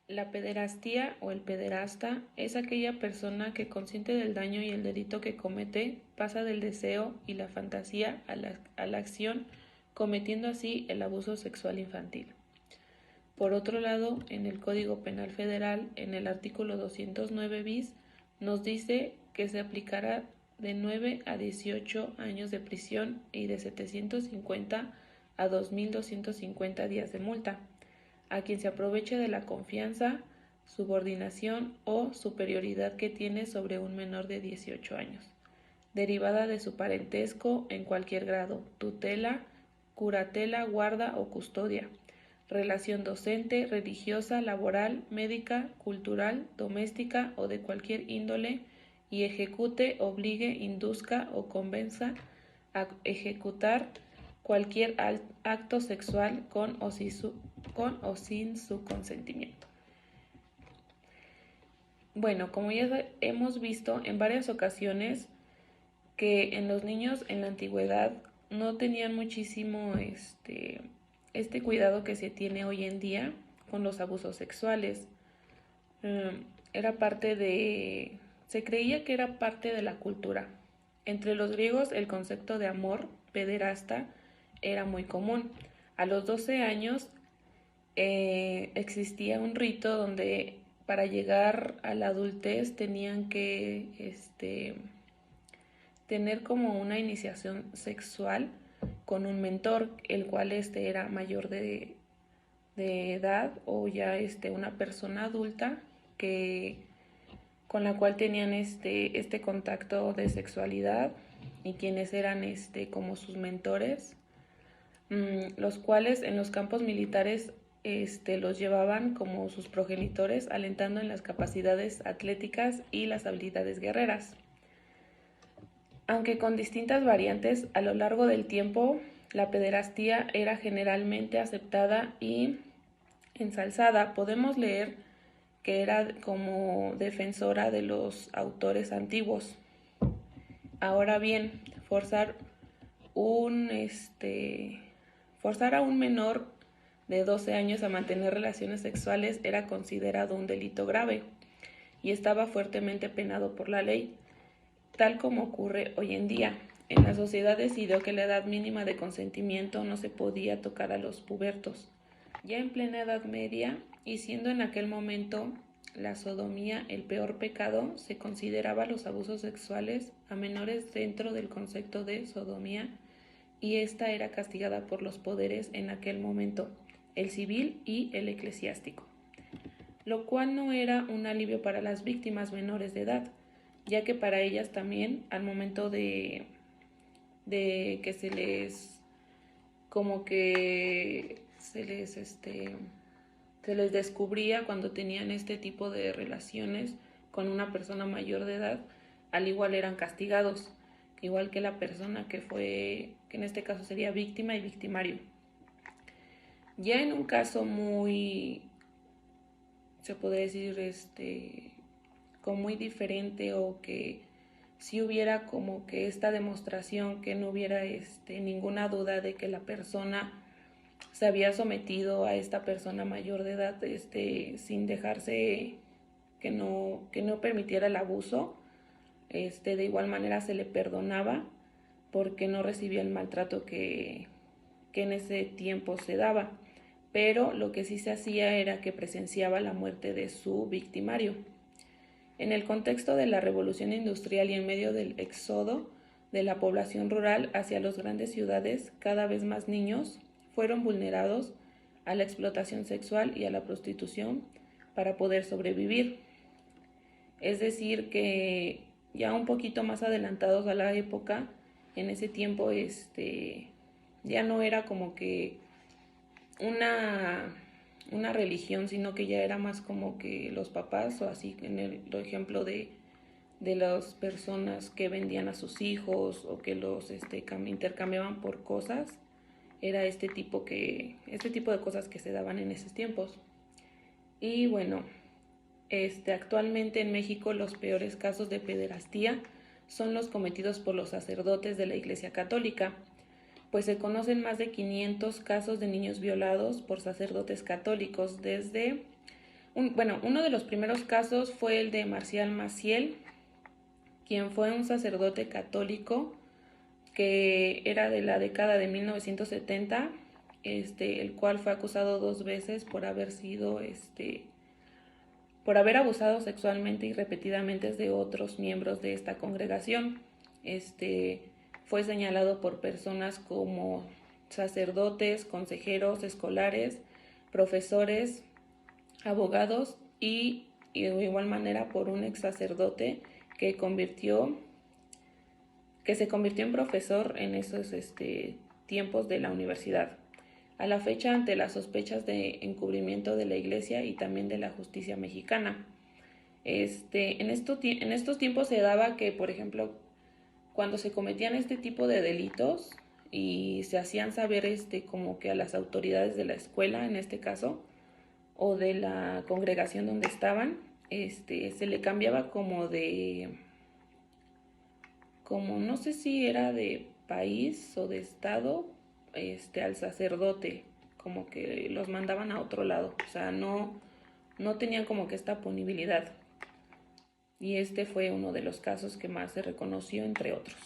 La pederastía o el pederasta es aquella persona que, consciente del daño y el delito que comete, pasa del deseo y la fantasía a la acción, cometiendo así el abuso sexual infantil. Por otro lado, en el Código Penal Federal, en el artículo 209 bis, nos dice que se aplicará de 9 a 18 años de prisión y de 750 a 2.250 días de multa a quien se aproveche de la confianza, subordinación o superioridad que tiene sobre un menor de 18 años, derivada de su parentesco en cualquier grado, tutela, curatela, guarda o custodia, relación docente, religiosa, laboral, médica, cultural, doméstica o de cualquier índole, y ejecute, obligue, induzca o convenza a ejecutar cualquier acto sexual con o sin su consentimiento. Bueno, como ya hemos visto en varias ocasiones que en los niños en la antigüedad no tenían muchísimo este cuidado que se tiene hoy en día con los abusos sexuales. Era parte de... Se creía que era parte de la cultura. Entre los griegos el concepto de amor, pederasta, era muy común. A los 12 años existía un rito donde para llegar a la adultez tenían que tener como una iniciación sexual con un mentor, el cual era mayor de edad o ya una persona adulta que con la cual tenían este contacto de sexualidad y quienes eran como sus mentores, los cuales en los campos militares los llevaban como sus progenitores, alentando en las capacidades atléticas y las habilidades guerreras. Aunque con distintas variantes, a lo largo del tiempo, la pederastía era generalmente aceptada y ensalzada. Podemos leer que era como defensora de los autores antiguos. Ahora bien, forzar a un menor de 12 años a mantener relaciones sexuales era considerado un delito grave y estaba fuertemente penado por la ley, tal como ocurre hoy en día. En la sociedad decidió que la edad mínima de consentimiento no se podía tocar a los pubertos. Ya en plena Edad Media, y siendo en aquel momento la sodomía el peor pecado, se consideraba los abusos sexuales a menores dentro del concepto de sodomía, y esta era castigada por los poderes en aquel momento, el civil y el eclesiástico, lo cual no era un alivio para las víctimas menores de edad, ya que para ellas también, al momento de que se les se les descubría cuando tenían este tipo de relaciones con una persona mayor de edad, al igual eran castigados, igual que la persona que en este caso sería víctima y victimario. Ya en un caso muy, se podría decir, como muy diferente, o que si hubiera como que esta demostración, que no hubiera ninguna duda de que la persona se había sometido a esta persona mayor de edad sin dejarse, que no permitiera el abuso, de igual manera se le perdonaba porque no recibía el maltrato que en ese tiempo se daba, pero lo que sí se hacía era que presenciaba la muerte de su victimario. En el contexto de la revolución industrial y en medio del éxodo de la población rural hacia las grandes ciudades, cada vez más niños fueron vulnerados a la explotación sexual y a la prostitución para poder sobrevivir. Es decir, que ya un poquito más adelantados a la época, en ese tiempo ya no era como que una religión, sino que ya era más como que los papás, o así en el ejemplo de las personas que vendían a sus hijos o que los intercambiaban por cosas, era este tipo de cosas que se daban en esos tiempos. Y bueno, actualmente en México los peores casos de pederastía son los cometidos por los sacerdotes de la Iglesia Católica, pues se conocen más de 500 casos de niños violados por sacerdotes católicos desde Uno de los primeros casos fue el de Marcial Maciel, quien fue un sacerdote católico que era de la década de 1970, el cual fue acusado 2 veces por haber sido, por haber abusado sexualmente y repetidamente de otros miembros de esta congregación. Fue señalado por personas como sacerdotes, consejeros escolares, profesores, abogados y de igual manera por un ex sacerdote que se convirtió en profesor en esos tiempos de la universidad. A la fecha, ante las sospechas de encubrimiento de la Iglesia y también de la justicia mexicana. En estos tiempos se daba que, por ejemplo, cuando se cometían este tipo de delitos y se hacían saber como que a las autoridades de la escuela, en este caso, o de la congregación donde estaban, se le cambiaba como no sé si era de país o de estado, al sacerdote, como que los mandaban a otro lado, o sea, no tenían como que esta punibilidad. Y este fue uno de los casos que más se reconoció, entre otros.